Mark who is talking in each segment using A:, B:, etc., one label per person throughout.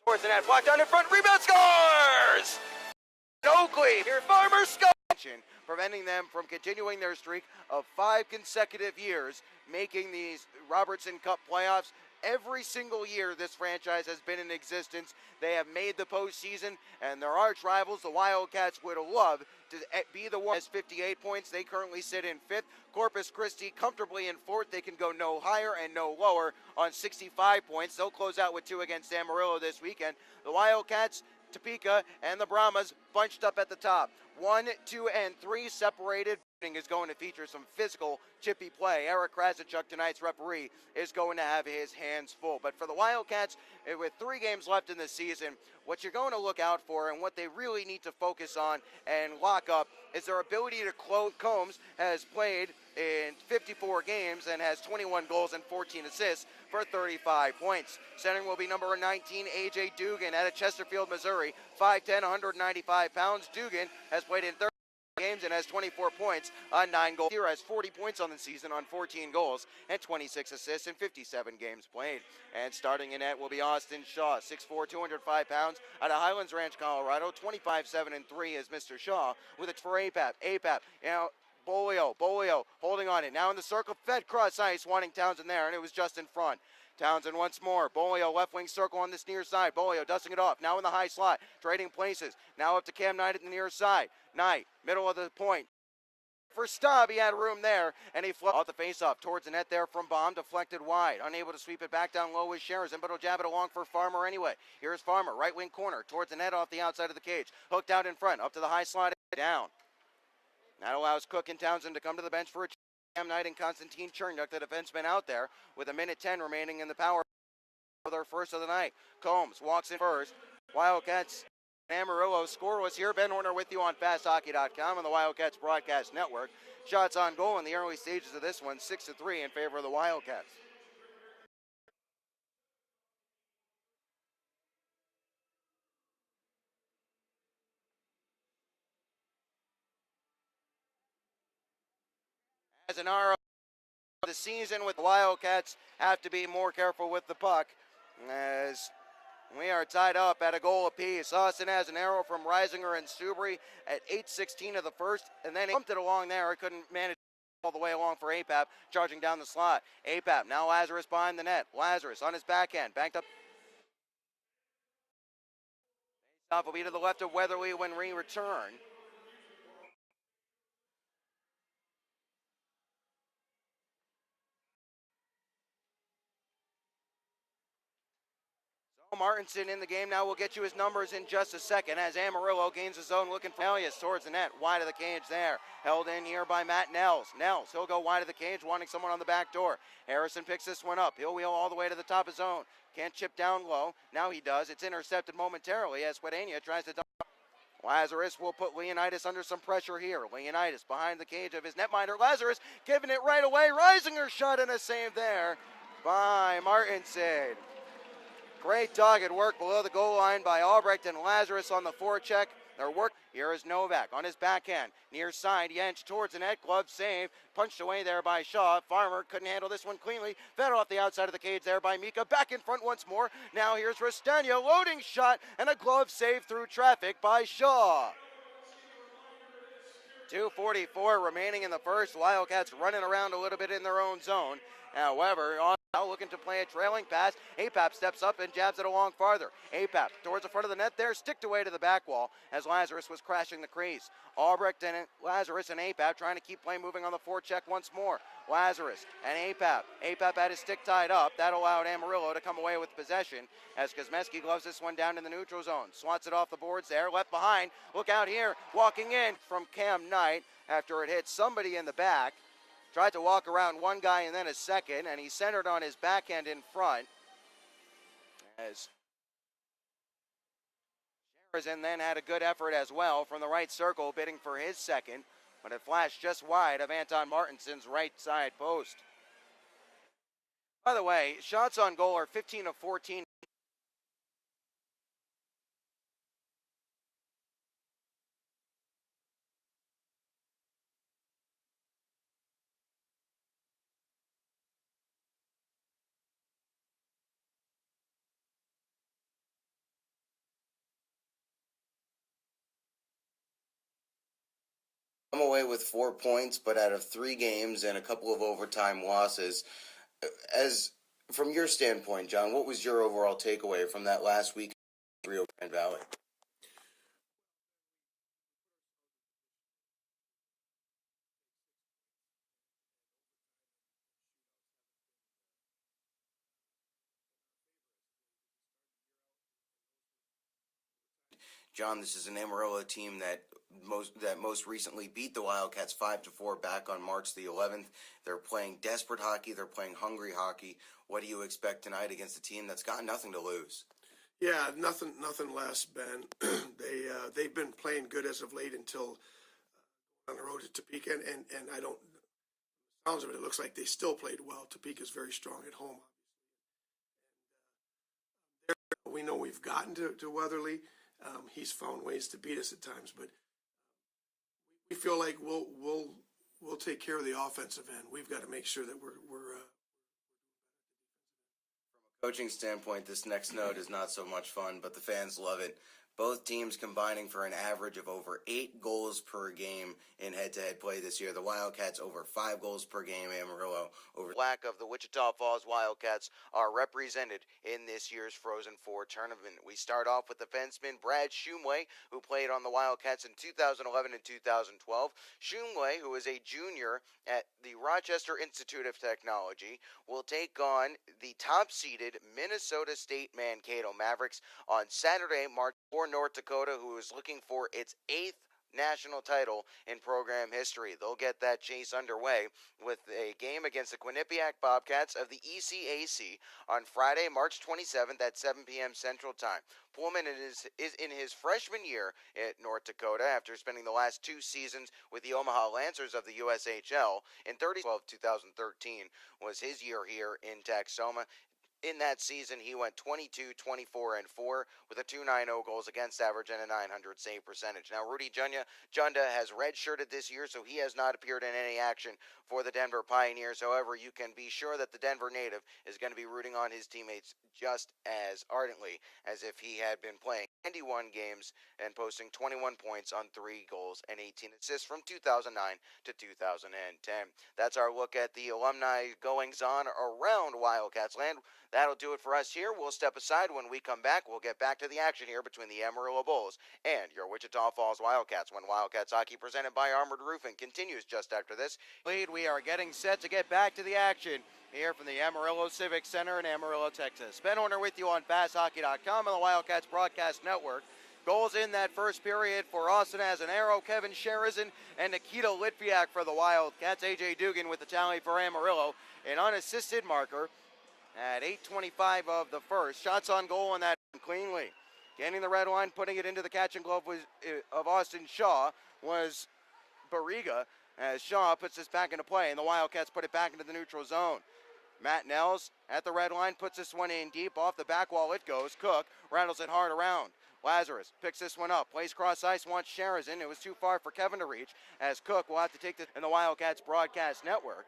A: Towards the net, blocked down in front, rebound, scores! Oakley, here Farmer scores! Preventing them from continuing their streak of 5 consecutive years, making these Robertson Cup playoffs. Every single year this franchise has been in existence, they have made the postseason, and their arch rivals, the Wildcats, would love to be the one. Has 58 points. They currently sit in 5th. Corpus Christi comfortably in 4th. They can go no higher and no lower on 65 points. They'll close out with 2 against Amarillo this weekend. The Wildcats, Topeka, and the Brahmas bunched up at the top. 1, 2, and 3 separated. Is going to feature some physical, chippy play. Eric Krasichuk, tonight's referee, is going to have his hands full. But for the Wildcats, with 3 games left in the season, what you're going to look out for and what they really need to focus on and lock up is their ability to close. Combs has played in 54 games and has 21 goals and 14 assists for 35 points. Centering will be number 19, A.J. Dugan out of Chesterfield, Missouri. 5'10", 195 pounds. Dugan has played in 30 games and has 24 points on 9 goals. Here has 40 points on the season on 14 goals and 26 assists in 57 games played. And starting in net will be Austin Shaw, 6'4", 205 pounds, out of Highlands Ranch, Colorado. 25-7-3 is Mr. Shaw with it for APAP. APAP, Bolio holding on it. Now in the circle, fed cross ice, wanting Townsend there, and it was just in front. Townsend once more. Bolio left wing circle on this near side. Bolio dusting it off. Now in the high slot. Trading places. Now up to Cam Knight at the near side. Knight, middle of the point. For Staub, he had room there, and he flew off the faceoff towards the net there from Baum, deflected wide. Unable to sweep it back down low with Sheridan, but he'll jab it along for Farmer anyway. Here's Farmer, right wing corner, towards the net off the outside of the cage. Hooked out in front, up to the high slot, down. That allows Cook and Townsend to come to the bench for a Cam Knight and Constantine Chernuk, the defenseman, out there with 1:10 remaining in the power for their first of the night. Combs walks in first. Wildcats, Amarillo scoreless here. Ben Horner with you on FastHockey.com and the Wildcats Broadcast Network. Shots on goal in the early stages of this one, 6-3 in favor of the Wildcats. As an RO the season with the Wildcats have to be more careful with the puck as we are tied up at a goal apiece. Austin has an arrow from Reisinger and Subri at 8:16 of the first, and then he bumped it along there. Couldn't manage all the way along for APAP, charging down the slot. APAP, now Lazarus behind the net. Lazarus on his backhand, banked up. Stop will be to the left of Weatherly when we return. Martinson in the game now. We'll get you his numbers in just a second as Amarillo gains his own, looking for Elias towards the net, wide of the cage there. Held in here by Matt Nels. Nels, he'll go wide of the cage, wanting someone on the back door. Harrison picks this one up. He'll wheel all the way to the top of zone. Can't chip down low. Now he does. It's intercepted momentarily as Spadania tries to dump. Lazarus will put Leonidas under some pressure here. Leonidas behind the cage of his netminder. Lazarus giving it right away. Reisinger shot and a save there by Martinson. Great dogged work below the goal line by Albrecht and Lazarus on the forecheck. Their work. Here is Novak on his backhand. Near side, Yench towards the net. Glove save. Punched away there by Shaw. Farmer couldn't handle this one cleanly. Fed off the outside of the cage there by Mika. Back in front once more. Now here's Restania. Loading shot and a glove save through traffic by Shaw. 2:44 remaining in the first. Wildcats running around a little bit in their own zone. However, now looking to play a trailing pass. APAP steps up and jabs it along farther. APAP towards the front of the net there, sticked away to the back wall as Lazarus was crashing the crease. Albrecht and Lazarus and APAP trying to keep play moving on the forecheck once more. Lazarus and APAP. APAP had his stick tied up. That allowed Amarillo to come away with possession as Kosmeski gloves this one down in the neutral zone. Swats it off the boards there, left behind. Look out here, walking in from Cam Knight after it hit somebody in the back. Tried to walk around one guy and then a second, and he centered on his backhand in front. As Sheridan then had a good effort as well from the right circle, bidding for his second, but it flashed just wide of Anton Martinson's right side post. By the way, shots on goal are 15 of 14. come away with 4 points, but out of 3 games and a couple of overtime losses. As from your standpoint, John, what was your overall takeaway from that last week in Rio Grande Valley? John, this is an Amarillo team that most recently beat the Wildcats 5-4 back on March the 11th. They're playing desperate hockey. They're playing hungry hockey. What do you expect tonight against a team that's got nothing to lose?
B: Yeah, nothing less, Ben. They've been playing good as of late until on the road to Topeka, and I don't. Sounds of it, it looks like they still played well. Topeka's very strong at home. We know we've gotten to Weatherly. He's found ways to beat us at times, but we feel like we'll take care of the offensive end. We've got to make sure that we're
A: From a coaching standpoint, this next note is not so much fun, but the fans love it. Both teams combining for an average of over 8 goals per game in head-to-head play this year. The Wildcats over 5 goals per game. Amarillo over. Lack of the Wichita Falls Wildcats are represented in this year's Frozen Four tournament. We start off with defenseman Brad Shumway, who played on the Wildcats in 2011 and 2012. Shumway, who is a junior at the Rochester Institute of Technology, will take on the top-seeded Minnesota State Mankato Mavericks on Saturday, March 4. North Dakota, who is looking for its 8th national title in program history. They'll get that chase underway with a game against the Quinnipiac Bobcats of the ECAC on Friday, March 27th at 7 p.m. Central Time. Pullman is in his freshman year at North Dakota after spending the last 2 seasons with the Omaha Lancers of the USHL. In 2013 was his year here in Texoma. In that season, he went 22, 24, and 4 with a 2.90 goals against average and a .900 save percentage. Now, Rudy Junda has redshirted this year, so he has not appeared in any action for the Denver Pioneers. However, you can be sure that the Denver native is going to be rooting on his teammates just as ardently as if he had been playing 91 games and posting 21 points on 3 goals and 18 assists from 2009 to 2010. That's our look at the alumni goings-on around Wildcats land. That'll do it for us here. We'll step aside. When we come back, we'll get back to the action here between the Amarillo Bulls and your Wichita Falls Wildcats when Wildcats hockey presented by Armored Roofing continues just after this. We are getting set to get back to the action here from the Amarillo Civic Center in Amarillo, Texas. Ben Horner with you on FastHockey.com and the Wildcats Broadcast Network. Goals in that first period for Austin as an arrow, Kevin Sherizin and Nikita Litviak for the Wildcats. A.J. Dugan with the tally for Amarillo, an unassisted marker at 8:25 of the first. Shots on goal on that cleanly. Gaining the red line, putting it into the catch and glove of Austin Shaw was Barriga, as Shaw puts this back into play, and the Wildcats put it back into the neutral zone. Matt Nels at the red line puts this one in deep. Off the back wall it goes. Cook rattles it hard around. Lazarus picks this one up. Plays cross ice, wants Sherizin. It was too far for Kevin to reach, as Cook will have to take this in the Wildcats Broadcast Network.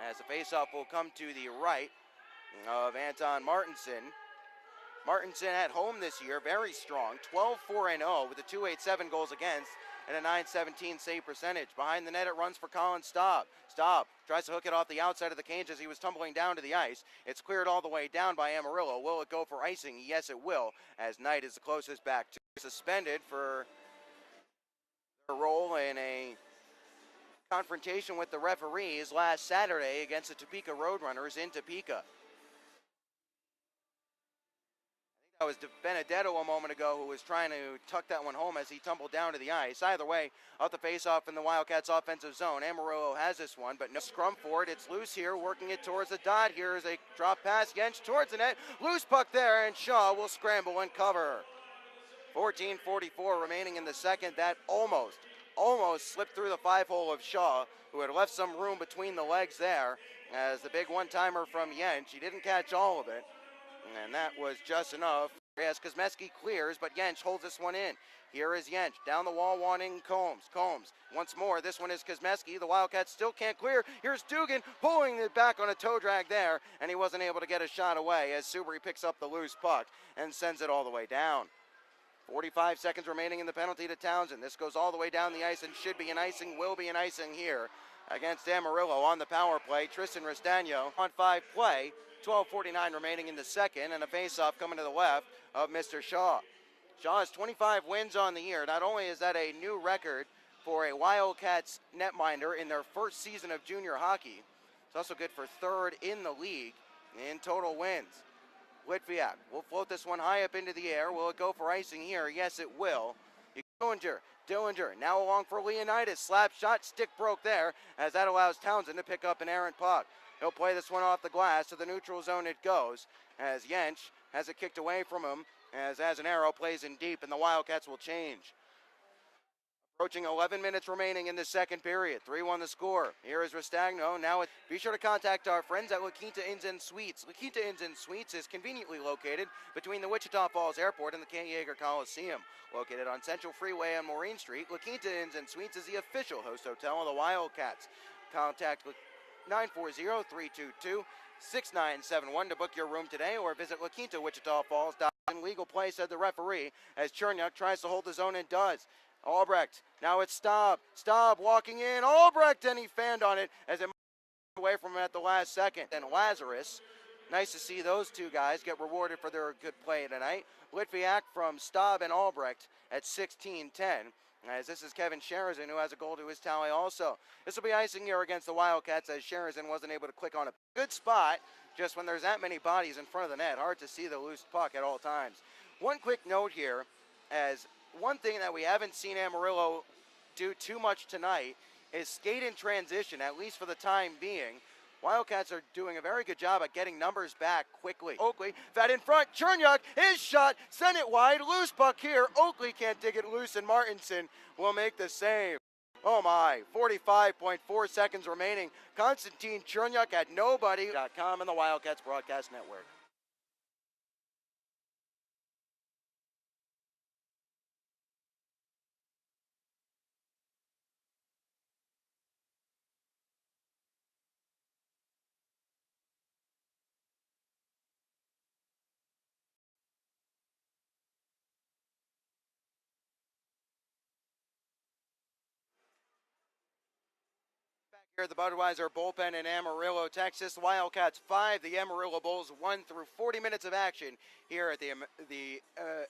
A: As the faceoff will come to the right of Anton Martinson. Martinson at home this year, very strong, 12-4-0 with a 2.87 goals against and a .917 save percentage. Behind the net it runs for Colin Staub. Staub tries to hook it off the outside of the cage as he was tumbling down to the ice. It's cleared all the way down by Amarillo. Will it go for icing? Yes, it will, as Knight is the closest back to suspended for their role in a confrontation with the referees last Saturday against the Topeka Roadrunners in Topeka. That was Benedetto a moment ago who was trying to tuck that one home as he tumbled down to the ice. Either way, out the faceoff in the Wildcats offensive zone. Amarillo has this one, but no scrum for it. It's loose here, working it towards the dot. Here's a drop pass, Jensch towards the net. Loose puck there, and Shaw will scramble and cover. 14:44 remaining in the second. That almost slipped through the 5-hole of Shaw, who had left some room between the legs there, as the big one-timer from Jensch. He didn't catch all of it, and that was just enough as Kosmeski clears, but Jensch holds this one in. Here is Jensch, down the wall wanting Combs. Combs, once more, this one is Kosmeski. The Wildcats still can't clear. Here's Dugan pulling it back on a toe drag there, and he wasn't able to get a shot away as Subri picks up the loose puck and sends it all the way down. 45 seconds remaining in the penalty to Townsend. This goes all the way down the ice and should be an icing, will be an icing here against Amarillo on the power play. Tristan Restano on 5 play. 12:49 remaining in the second, and a face-off coming to the left of Mr. Shaw. Shaw has 25 wins on the year. Not only is that a new record for a Wildcats netminder in their first season of junior hockey, it's also good for third in the league in total wins. Litviak will float this one high up into the air. Will it go for icing here? Yes, it will. Dillinger now along for Leonidas. Slap shot, stick broke there, as that allows Townsend to pick up an errant puck. He'll play this one off the glass to the neutral zone it goes, as Jensch has it kicked away from him, as an arrow plays in deep, and the Wildcats will change. Approaching 11 minutes remaining in the second period. 3-1 the score. Here is Restagno. Now be sure to contact our friends at La Quinta Inns and Suites. La Quinta Inns and Suites is conveniently located between the Wichita Falls Airport and the Kent Yeager Coliseum. Located on Central Freeway on Maureen Street, La Quinta Inns and Suites is the official host hotel of the Wildcats. Contact 940-322-6971 to book your room today, or visit LaQuintaWichitaFalls.com. Legal play, said the referee, as Cherniak tries to hold the zone and does. Albrecht, now it's Staub walking in, Albrecht, and he fanned on it as it moved away from him at the last second. And Lazarus, nice to see those two guys get rewarded for their good play tonight. Litviak from Staub and Albrecht at 16-10. As this is Kevin Sherizan, who has a goal to his tally also. This will be icing here against the Wildcats, as Sherizan wasn't able to click on a good spot just when there's that many bodies in front of the net. Hard to see the loose puck at all times. One quick note here, as one thing that we haven't seen Amarillo do too much tonight is skate in transition, at least for the time being. Wildcats are doing a very good job at getting numbers back quickly. Oakley, that in front, Cherniak, his shot, sent it wide, loose puck here. Oakley can't dig it loose, and Martinson will make the save. Oh my, 45.4 seconds remaining. Konstantin Cherniak at nobody.com and the Wildcats Broadcast Network. Here at the Budweiser bullpen in Amarillo, Texas. Wildcats 5, the Amarillo Bulls 1 through 40 minutes of action here at the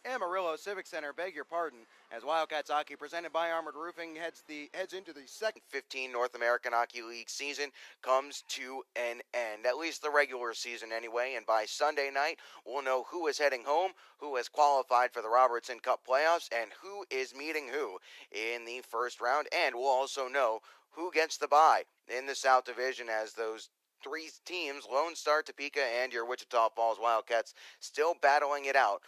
A: Amarillo Civic Center. Beg your pardon, as Wildcats hockey presented by Armored Roofing heads into the second 15 North American Hockey League season comes to an end, at least the regular season anyway. And by Sunday night, we'll know who is heading home, who has qualified for the Robertson Cup playoffs, and who is meeting who in the first round. And we'll also know who gets the bye in the South Division, as those three teams, Lone Star, Topeka, and your Wichita Falls Wildcats, still battling it out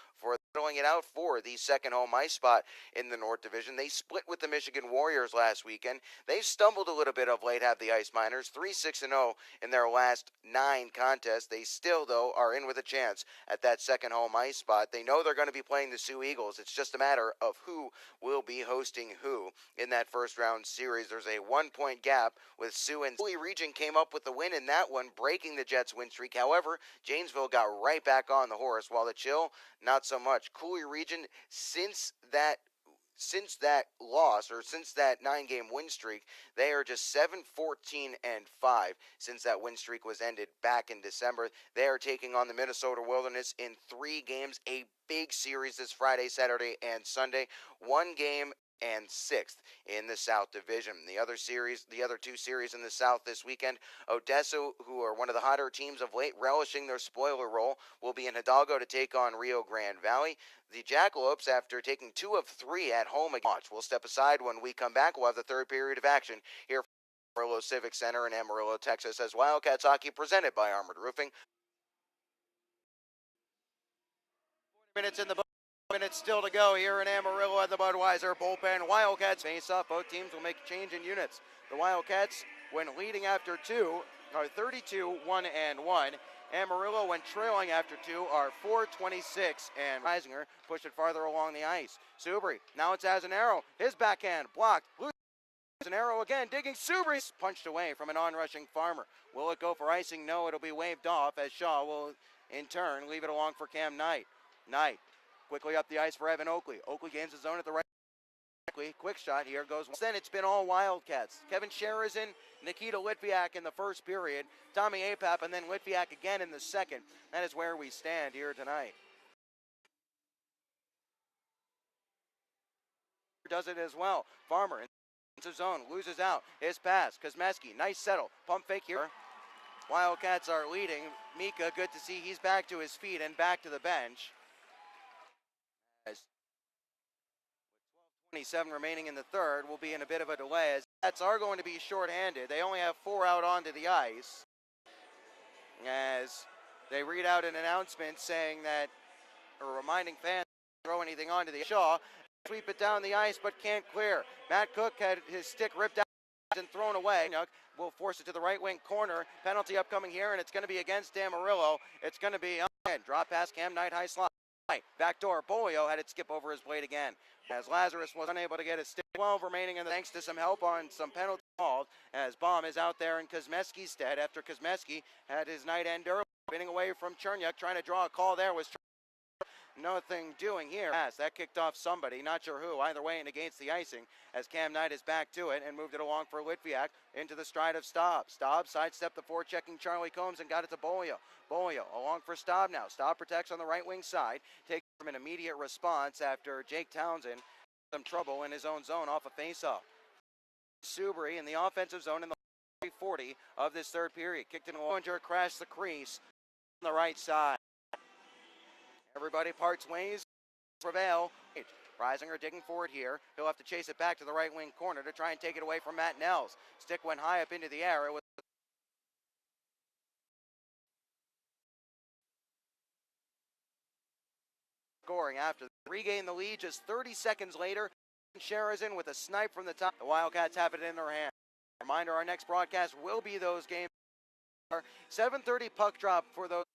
A: for the second home ice spot in the North Division. They split with the Michigan Warriors last weekend. They've stumbled a little bit of late, have the Ice Miners, 3-6-0 in their last 9 contests. They still, though, are in with a chance at that second home ice spot. They know they're going to be playing the Sioux Eagles. It's just a matter of who will be hosting who in that first round series. There's a 1-point gap with Sioux, and Cooley Region came up with the win in that one, breaking the Jets' win streak. However, Janesville got right back on the horse, while the Chill, not so much. Cooley Region, since that loss, or since that 9-game win streak, they are just 7-14-5 since that win streak was ended back in December. They are taking on the Minnesota Wilderness in 3 games, a big series this Friday, Saturday, and Sunday. 1 game and 6th in the South Division. The other 2 series in the South this weekend, Odessa, who are one of the hotter teams of late, relishing their spoiler role, will be in Hidalgo to take on Rio Grande Valley. The Jackalopes, after taking 2 of 3 at home, we'll step aside. When we come back, we'll have the third period of action here from Amarillo Civic Center in Amarillo, Texas, as Wildcats hockey presented by Armored Roofing. 40 minutes in the minutes still to go here in Amarillo at the Budweiser bullpen. Wildcats face up. Both teams will make a change in units. The Wildcats, when leading after 2, are 32-1-1. Amarillo, when trailing after 2, are 4-26, and Reisinger pushed it farther along the ice. Subri, now it's Azanaro. His backhand blocked. Azanaro again, digging. Subri punched away from an onrushing Farmer. Will it go for icing? No, it'll be waved off, as Shaw will in turn leave it along for Cam Knight. Knight Quickly up the ice for Evan Oakley. Oakley gains his zone at the right. Quick shot here goes. Then it's been all Wildcats. Kevin Sherazin, Nikita Litviak in the first period, Tommy Apap, and then Litviak again in the second. That is where we stand here tonight. Does it as well. Farmer into zone, loses out. His pass, Kosmeski, nice settle. Pump fake here. Wildcats are leading. Mika, good to see he's back to his feet and back to the bench. As 27 remaining in the third, will be in a bit of a delay as Cats are going to be shorthanded. They only have 4 out onto the ice as they read out an announcement saying that, or reminding fans to throw anything onto the Shaw. Sweep it down the ice but can't clear. Matt Cook had his stick ripped out and thrown away. Will force it to the right wing corner. Penalty upcoming here, and it's going to be against Amarillo. It's going to be drop pass, Cam Knight, high slot. Backdoor, Bolio had it skip over his blade again as Lazarus was unable to get his stick. 12 remaining, and thanks to some help on some penalty calls as Baum is out there in Kosmeski's stead after Kosmeski had his night end early. Spinning away from Cherniak, trying to draw a call there was nothing doing here. That kicked off somebody, not sure who. Either way, and against the icing as Cam Knight is back to it and moved it along for Litviak into the stride of Staub. Staub sidestepped the forechecking Charlie Combs and got it to Bolio. Bolio along for Staub now. Staub protects on the right wing side. Takes from an immediate response after Jake Townsend some trouble in his own zone off a faceoff. Subri in the offensive zone in the 40 of this third period. Kicked in Lowinger, crashed the crease on the right side. Everybody parts ways. Prevail. Reisinger digging for it here. He'll have to chase it back to the right wing corner to try and take it away from Matt Nels. Stick went high up into the air. It was scoring after. Regain the lead just 30 seconds later. Sherazin with a snipe from the top. The Wildcats have it in their hand. Reminder, our next broadcast will be those games. 7:30 puck drop for those.